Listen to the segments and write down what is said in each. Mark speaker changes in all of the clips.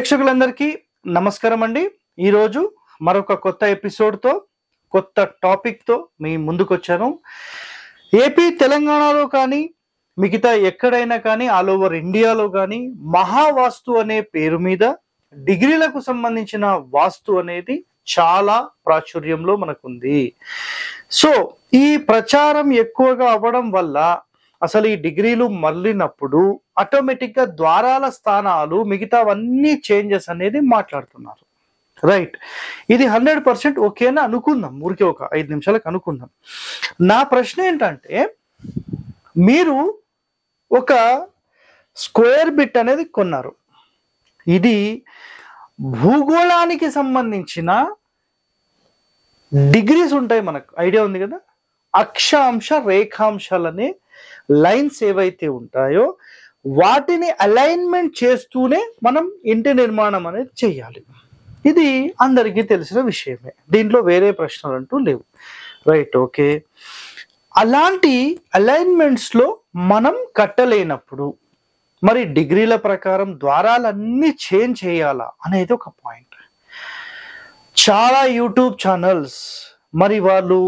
Speaker 1: ప్రేక్షకులందరికీ నమస్కారం అండి. ఈరోజు మరొక కొత్త ఎపిసోడ్తో కొత్త టాపిక్తో మీ ముందుకు వచ్చాను. ఏపీ తెలంగాణలో కానీ మిగతా ఎక్కడైనా కానీ ఆల్ ఓవర్ ఇండియాలో కానీ మహావాస్తు అనే పేరు మీద డిగ్రీలకు సంబంధించిన వాస్తు అనేది చాలా ప్రాచుర్యంలో మనకుంది. సో ఈ ప్రచారం ఎక్కువగా అవ్వడం వల్ల అసలు ఈ డిగ్రీలు మళ్ళినప్పుడు ఆటోమేటిక్గా ద్వారాల స్థానాలు మిగతావన్నీ చేంజెస్ అనేది మాట్లాడుతున్నారు. రైట్, ఇది 100% ఓకేనా అనుకుందాం. ఊరికే ఒక 5 నిమిషాలకు అనుకుందాం. నా ప్రశ్న ఏంటంటే, మీరు ఒక స్క్వేర్ బిట్ అనేది కొన్నారు. ఇది భూగోళానికి సంబంధించిన డిగ్రీస్ ఉంటాయి, మనకు ఐడియా ఉంది కదా. అక్షాంశ రేఖాంశాలనే లైన్స్ ఏవైతే ఉంటాయో వాటిని అలైన్మెంట్ చేస్తూనే మనం ఇంటి నిర్మాణం అనేది చేయాలి. ఇది అందరికీ తెలిసిన విషయమే, దీంట్లో వేరే ప్రశ్నలు అంటూ లేవు. Right, okay. అలాంటి అలైన్మెంట్స్లో మనం కట్టలేనప్పుడు మరి డిగ్రీల ప్రకారం ద్వారాలన్నీ చేంజ్ చేయాలా అనేది ఒక పాయింట్. చాలా యూట్యూబ్ ఛానల్స్ మరి వాళ్ళు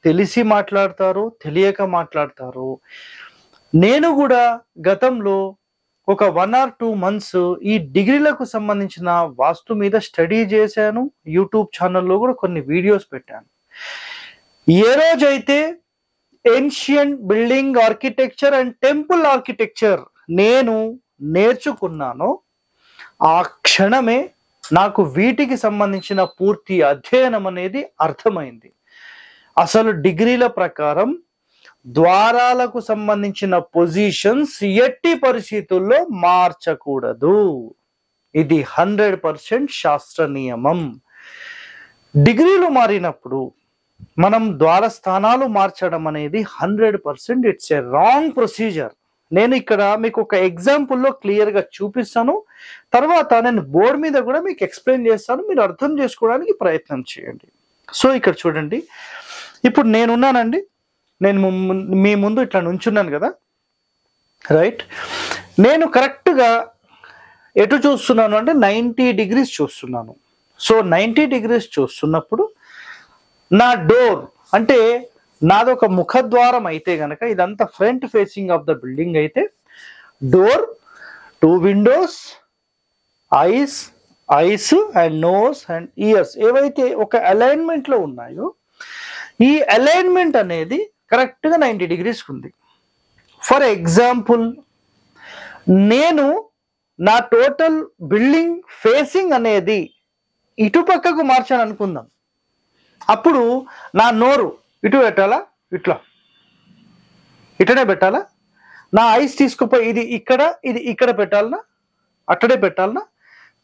Speaker 1: తెలిసి మాట్లాడతారు, తెలియక మాట్లాడతారు. నేను కూడా గతంలో ఒక 1 or 2 months ఈ డిగ్రీలకు సంబంధించిన వాస్తు మీద స్టడీ చేశాను. యూట్యూబ్ ఛానల్లో కూడా కొన్ని వీడియోస్ పెట్టాను. ఏ రోజైతే ancient building architecture and temple architecture నేను నేర్చుకున్నానో ఆ క్షణమే నాకు వీటికి సంబంధించిన పూర్తి అధ్యయనం అనేది అర్థమైంది. అసలు డిగ్రీల ప్రకారం ద్వారాలకు సంబంధించిన పొజిషన్స్ ఎట్టి పరిస్థితుల్లో మార్చకూడదు. ఇది 100% శాస్త్ర నియమం. డిగ్రీలు మారినప్పుడు మనం ద్వార స్థానాలు మార్చడం అనేది 100% ఇట్స్ ఏ రాంగ్ ప్రొసీజర్. నేను ఇక్కడ మీకు ఒక ఎగ్జాంపుల్లో క్లియర్గా చూపిస్తాను. తర్వాత నేను బోర్డు మీద కూడా మీకు ఎక్స్ప్లెయిన్ చేస్తాను, మీరు అర్థం చేసుకోవడానికి ప్రయత్నం చేయండి. సో ఇక్కడ చూడండి, ఇప్పుడు నేనున్నానండి, నేను మీ ముందు ఇట్లా నుంచున్నాను కదా. రైట్, నేను కరెక్ట్గా ఎటు చూస్తున్నాను అంటే 90 degrees చూస్తున్నాను. సో 90 degrees చూస్తున్నప్పుడు నా డోర్ అంటే నాదొక ముఖద్వారం అయితే కనుక, ఇదంతా front facing of the building అయితే door, 2 windows, eyes and nose and ears ఏవైతే ఒక అలైన్మెంట్లో ఉన్నాయో ఈ అలైన్మెంట్ అనేది కరెక్ట్గా 90 degrees ఉంది. ఫర్ ఎగ్జాంపుల్, నేను నా టోటల్ బిల్డింగ్ ఫేసింగ్ అనేది ఇటుపక్కకు మార్చాను అనుకుందాం. అప్పుడు నా నోరు ఇటు పెట్టాలా, ఇటనే పెట్టాలా? నా ఐస్ తీసుకుపోయి ఇది ఇక్కడ పెట్టాలనా, అట్టడే పెట్టాలనా?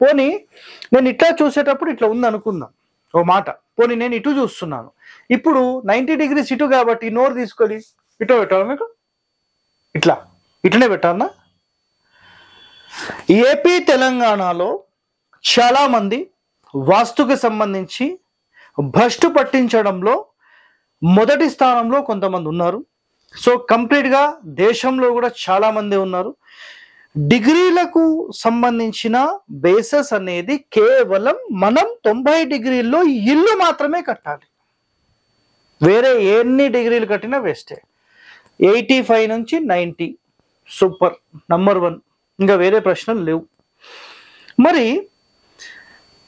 Speaker 1: పోనీ నేను ఇట్లా చూసేటప్పుడు ఇట్లా ఉంది అనుకుందాం ఓ మాట. పోనీ నేను ఇటు చూస్తున్నాను, ఇప్పుడు 90 degrees ఇటు కాబట్టి నోరు తీసుకొని ఇటు పెట్టాలి, మీకు ఇటనే పెట్టాలనా? ఏపీ తెలంగాణలో చాలామంది వాస్తుకు సంబంధించి భ్రష్టు పట్టించడంలో మొదటి స్థానంలో కొంతమంది ఉన్నారు. సో కంప్లీట్గా దేశంలో కూడా చాలామంది ఉన్నారు. డిగ్రీలకు సంబంధించిన బేసెస్ అనేది కేవలం మనం 90 degreesలో ఇల్లు మాత్రమే కట్టాలి. వేరే ఎన్ని డిగ్రీలు కట్టినా వేస్టే. 85 నుంచి 90 సూపర్, నంబర్ 1, ఇంకా వేరే ప్రశ్నలు లేవు. మరి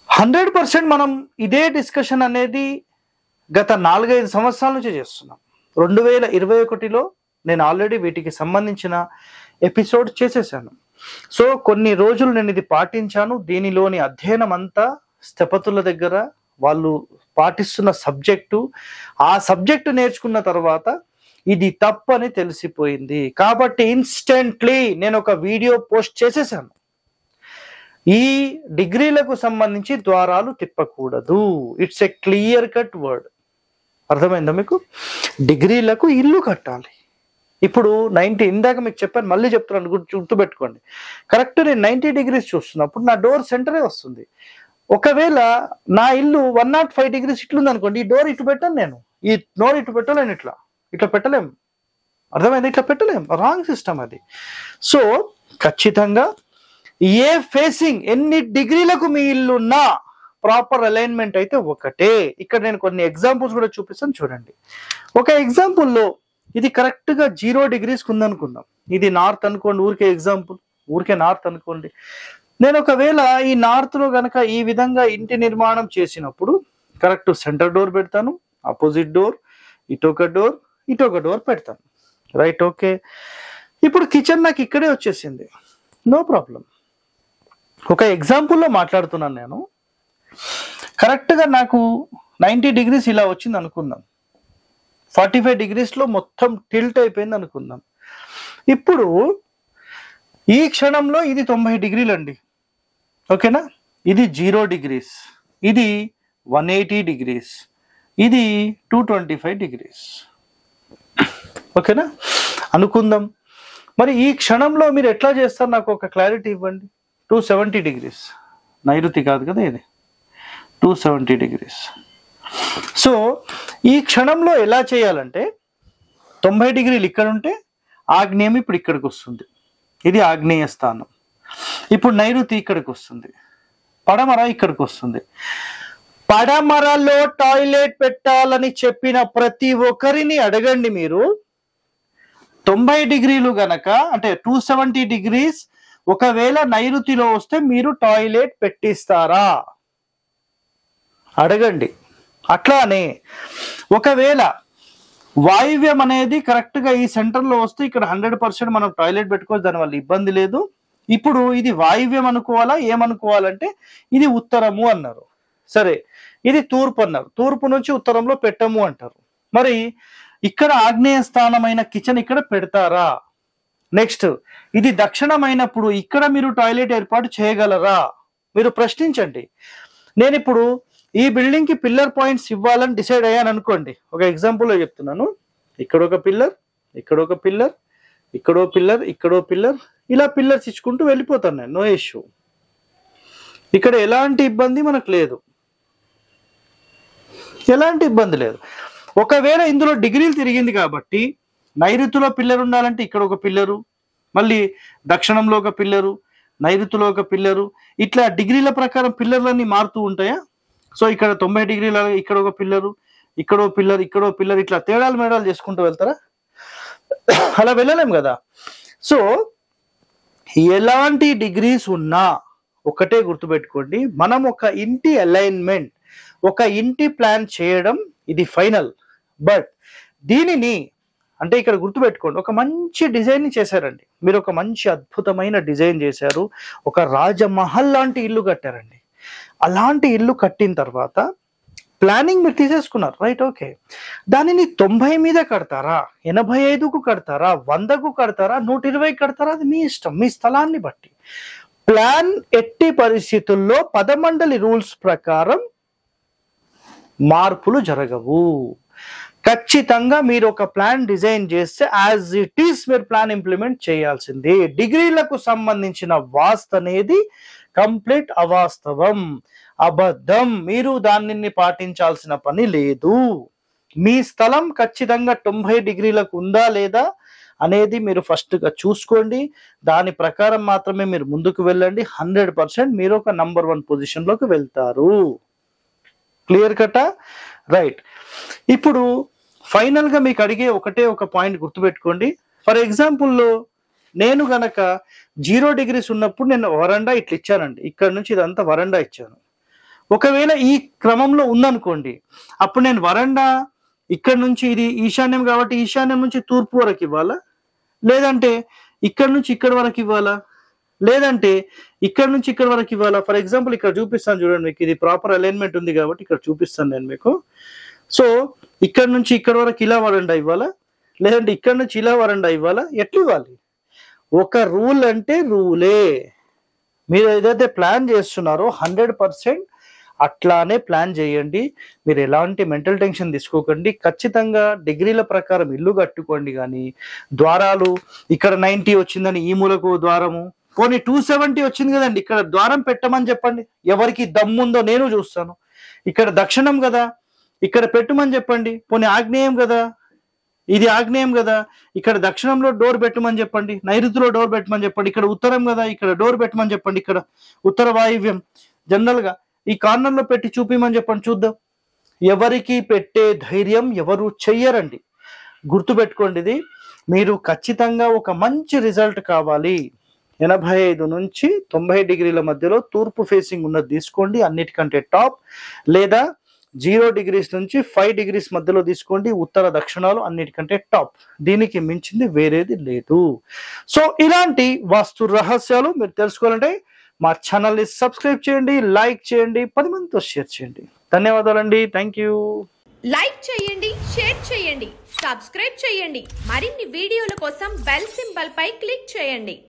Speaker 1: 100% మనం ఇదే డిస్కషన్ అనేది గత 4-5 సంవత్సరాల నుంచి చేస్తున్నాం. 2021లో నేను ఆల్రెడీ వీటికి సంబంధించిన ఎపిసోడ్ చేసేసాను. సో కొన్ని రోజులు నేను ఇది పాటించాను. దీనిలోని అధ్యయనం అంతా స్థపతుల దగ్గర వాళ్ళు పాటిస్తున్న సబ్జెక్టు, ఆ సబ్జెక్టు నేర్చుకున్న తర్వాత ఇది తప్పని తెలిసిపోయింది. కాబట్టి ఇన్స్టెంట్లీ నేను ఒక వీడియో పోస్ట్ చేసేసాను. ఈ డిగ్రీలకు సంబంధించి ద్వారాలు తిప్పకూడదు. It's a clear cut word. అర్థమైందా మీకు? డిగ్రీలకు ఇల్లు కట్టాలి. ఇప్పుడు 90, ఇందాక మీకు చెప్పాను, మళ్ళీ చెప్తున్నాను, గుర్తుపెట్టుకోండి. కరెక్ట్ నేను 90 degrees చూస్తున్నప్పుడు నా డోర్ సెంటరే వస్తుంది. ఒకవేళ నా ఇల్లు 105 degrees ఇట్లుంది అనుకోండి, ఈ డోర్ ఇటు పెట్టాను, నేను ఈ డోర్ ఇటు పెట్టలేను, ఇట్లా పెట్టలేం. అర్థమైంది? ఇట్లా పెట్టలేం, రాంగ్ సిస్టమ్ అది. సో ఖచ్చితంగా ఏ ఫేసింగ్ ఎన్ని డిగ్రీలకు మీ ఇల్లు ఉన్నా ప్రాపర్ అలైన్మెంట్ అయితే ఒకటే. ఇక్కడ నేను కొన్ని ఎగ్జాంపుల్స్ కూడా చూపిస్తాను చూడండి. ఒక ఎగ్జాంపుల్లో ఇది కరెక్ట్ గా 0 degrees ఉందనుకుందాం. ఇది నార్త్ అనుకోండి, ఊరికే ఎగ్జాంపుల్, ఊరికే నార్త్ అనుకోండి. నేను ఒకవేళ ఈ నార్త్ లో గనక ఈ విధంగా ఇంటి నిర్మాణం చేసినప్పుడు కరెక్ట్ సెంటర్ డోర్ పెడతాను, అపోజిట్ డోర్, ఇటొక డోర్ పెడతాను. Right, okay. ఇప్పుడు కిచెన్ నాకు ఇక్కడే వచ్చేసింది, నో ప్రాబ్లం. ఒక ఎగ్జాంపుల్లో మాట్లాడుతున్నాను నేను. కరెక్ట్గా నాకు 90 degrees ఇలా వచ్చింది అనుకుందాం, 45 degrees లో మొత్తం టిల్ట్ అయిపోయింది అనుకుందాం. ఇప్పుడు ఈ క్షణంలో ఇది 90 degrees అండి, ఓకేనా. ఇది 0 degrees, ఇది 180 degrees, ఇది 225 degrees, ఓకేనా అనుకుందాం. మరి ఈ క్షణంలో మీరు ఎట్లా చేస్తారు, నాకు ఒక క్లారిటీ ఇవ్వండి. 270 degrees, నైరుతి కాదు కదా ఇది, 270 degrees. సో ఈ క్షణంలో ఎలా చేయాలంటే 90 degrees ఇక్కడ ఉంటే ఆగ్నేయం ఇప్పుడు ఇక్కడికి వస్తుంది, ఇది ఆగ్నేయ స్థానం. ఇప్పుడు నైరుతి ఇక్కడికి వస్తుంది, పడమర ఇక్కడికి వస్తుంది. పడమరలో టాయిలెట్ పెట్టాలని చెప్పిన ప్రతి ఒక్కరిని అడగండి మీరు, 90 degrees గనక అంటే 270 degrees ఒకవేళ నైరుతిలో వస్తే మీరు టాయిలెట్ పెట్టిస్తారా అడగండి. అట్లానే ఒకవేళ వాయువ్యం అనేది కరెక్ట్ గా ఈ సెంటర్ లో వస్తే ఇక్కడ 100% మనం టాయిలెట్ పెట్టుకోవచ్చు, దానివల్ల ఇబ్బంది లేదు. ఇప్పుడు ఇది వాయువ్యం అనుకోవాలా, ఏమనుకోవాలంటే ఇది ఉత్తరము అన్నారు, సరే. ఇది తూర్పు అన్నారు, తూర్పు నుంచి ఉత్తరంలో పెట్టము అంటారు. మరి ఇక్కడ ఆగ్నేయ స్థానమైన కిచెన్ ఇక్కడ పెడతారా? నెక్స్ట్ ఇది దక్షిణమైనప్పుడు ఇక్కడ మీరు టాయిలెట్ ఏర్పాటు చేయగలరా? మీరు ప్రశ్నించండి. నేను ఇప్పుడు ఈ బిల్డింగ్ కి పిల్లర్ పాయింట్స్ ఇవ్వాలని డిసైడ్ అయ్యాను అనుకోండి. ఒక ఎగ్జాంపుల్లో చెప్తున్నాను, ఇక్కడ ఒక పిల్లర్, ఇక్కడ ఒక పిల్లర్, ఇక్కడో పిల్లర్, ఇక్కడో పిల్లర్, ఇలా పిల్లర్స్ ఇచ్చుకుంటూ వెళ్ళిపోతాను నేను, నో ఇష్యూ. ఇక్కడ ఎలాంటి ఇబ్బంది మనకు లేదు, ఎలాంటి ఇబ్బంది లేదు. ఒకవేళ ఇందులో డిగ్రీలు తిరిగింది కాబట్టి నైరుతిలో పిల్లర్ ఉండాలంటే ఇక్కడ ఒక పిల్లరు, మళ్ళీ దక్షిణంలో ఒక పిల్లరు, నైరుతిలో ఒక పిల్లరు, ఇట్లా డిగ్రీల ప్రకారం పిల్లర్లన్నీ మారుతూ ఉంటాయా? సో ఇక్కడ 90 degrees ఇక్కడ ఒక పిల్లరు, ఇక్కడో పిల్లర్, ఇక్కడో పిల్లర్, ఇట్లా తేడాలు మేడాలు చేసుకుంటూ వెళ్తారా? అలా వెళ్ళలేం కదా. సో ఎలాంటి డిగ్రీస్ ఉన్నా ఒకటే గుర్తుపెట్టుకోండి, మనం ఒక ఇంటి అలైన్మెంట్, ఒక ఇంటి ప్లాన్ చేయడం ఇది ఫైనల్. బట్ దీనిని అంటే ఇక్కడ గుర్తుపెట్టుకోండి, ఒక మంచి డిజైన్ చేశారండి మీరు, ఒక మంచి అద్భుతమైన డిజైన్ చేశారు, ఒక రాజమహల్ లాంటి ఇల్లు కట్టారండి. అలాంటి ఇల్లు కట్టిన తర్వాత ప్లానింగ్ మీరు తీసేసుకున్నారు, రైట్, ఓకే. దానిని 90 మీద కడతారా, 85కు కడతారా, 100కు కడతారా, 120 కడతారా, అది మీ ఇష్టం, మీ స్థలాన్ని బట్టి. ప్లాన్ ఎట్టి పరిస్థితుల్లో 10 మండలి రూల్స్ ప్రకారం మార్పులు జరగవు. ఖచ్చితంగా మీరు ఒక ప్లాన్ డిజైన్ చేస్తే యాజ్ ఇట్ ఈస్ మీరు ప్లాన్ ఇంప్లిమెంట్ చేయాల్సిందే. డిగ్రీలకు సంబంధించిన వాస్తు అనేది కంప్లీట్ అవాస్తవం, అబద్ధం, మీరు దానిని పాటించాల్సిన పని లేదు. మీ స్థలం ఖచ్చితంగా 90 degrees ఉందా లేదా అనేది మీరు ఫస్ట్ గా చూసుకోండి, దాని ప్రకారం మాత్రమే మీరు ముందుకు వెళ్ళండి. 100% మీరు ఒక నంబర్ 1 పొజిషన్ లోకి వెళ్తారు. క్లియర్ కటా? రైట్. ఇప్పుడు ఫైనల్ గా మీకు అడిగే ఒకటే ఒక పాయింట్ గుర్తుపెట్టుకోండి. ఫర్ ఎగ్జాంపుల్లో నేను గనక 0 degrees ఉన్నప్పుడు నేను వరండా ఇట్లా ఇచ్చానండి, ఇక్కడ నుంచి ఇదంతా వరండా ఇచ్చాను. ఒకవేళ ఈ క్రమంలో ఉందనుకోండి, అప్పుడు నేను వరండా ఇక్కడ నుంచి, ఇది ఈశాన్యం కాబట్టి ఈశాన్యం నుంచి తూర్పు వరకు ఇవ్వాలా, లేదంటే ఇక్కడ నుంచి ఇక్కడ వరకు ఇవ్వాలా, లేదంటే ఇక్కడ నుంచి ఇక్కడ వరకు ఇవ్వాలా? ఫర్ ఎగ్జాంపుల్ ఇక్కడ చూపిస్తాను చూడండి, మీకు ఇది ప్రాపర్ అలైన్మెంట్ ఉంది కాబట్టి ఇక్కడ చూపిస్తాను నేను మీకు. సో ఇక్కడ నుంచి ఇక్కడ వరకు ఇలా వరండా ఇవ్వాలా, లేదంటే ఇక్కడ నుంచి ఇలా వరండా ఇవ్వాలా? ఎట్లా ఇవ్వాలి? ఒక రూల్ అంటే రూలే. మీరు ఏదైతే ప్లాన్ చేస్తున్నారో 100% అట్లానే ప్లాన్ చేయండి. మీరు ఎలాంటి మెంటల్ టెన్షన్ తీసుకోకండి. ఖచ్చితంగా డిగ్రీల ప్రకారం ఇల్లు కట్టుకోండి. కానీ ద్వారాలు ఇక్కడ 90 వచ్చిందని ఈ మూలకు ద్వారము, పోనీ 270 వచ్చింది కదండి, ఇక్కడ ద్వారం పెట్టమని చెప్పండి. ఎవరికి దమ్ముందో నేను చూస్తాను. ఇక్కడ దక్షిణం కదా, ఇక్కడ పెట్టుమని చెప్పండి. పోనీ ఆగ్నేయం కదా, ఇది ఆగ్నేయం కదా, ఇక్కడ దక్షిణంలో డోర్ పెట్టమని చెప్పండి, నైరుతిలో డోర్ పెట్టమని చెప్పండి. ఇక్కడ ఉత్తరం కదా, ఇక్కడ డోర్ పెట్టమని చెప్పండి. ఇక్కడ ఉత్తర వాయువ్యం జనరల్ గా ఈ కార్నర్ లో పెట్టి చూపిమని చెప్పండి, చూద్దాం. ఎవరికి పెట్టే ధైర్యం ఎవరు చెయ్యరండి. గుర్తు పెట్టుకోండి, ఇది మీరు ఖచ్చితంగా ఒక మంచి రిజల్ట్ కావాలి 85 నుంచి 90 డిగ్రీల మధ్యలో తూర్పు ఫేసింగ్ ఉన్నది తీసుకోండి, అన్నిటికంటే టాప్. లేదా 0 డిగ్రీస్ నుంచి 5 డిగ్రీస్ మధ్యలో తీసుకోండి, ఉత్తర దక్షిణాలు అన్నిటికంటే టాప్. దీనికి మించింది వేరేది లేదు. సో ఇలాంటి వాస్తు రహస్యాలు మీరు తెలుసుకోవాలంటే మా ఛానల్ని సబ్స్క్రైబ్ చేయండి, లైక్ చేయండి, 10 మందితో షేర్ చేయండి. ధన్యవాదాలండి. Thank you.
Speaker 2: లైక్ చేయండి, షేర్ చేయండి, సబ్స్క్రైబ్ చేయండి. మరిన్ని వీడియోల కోసం బెల్ సింబల్ పై క్లిక్ చేయండి.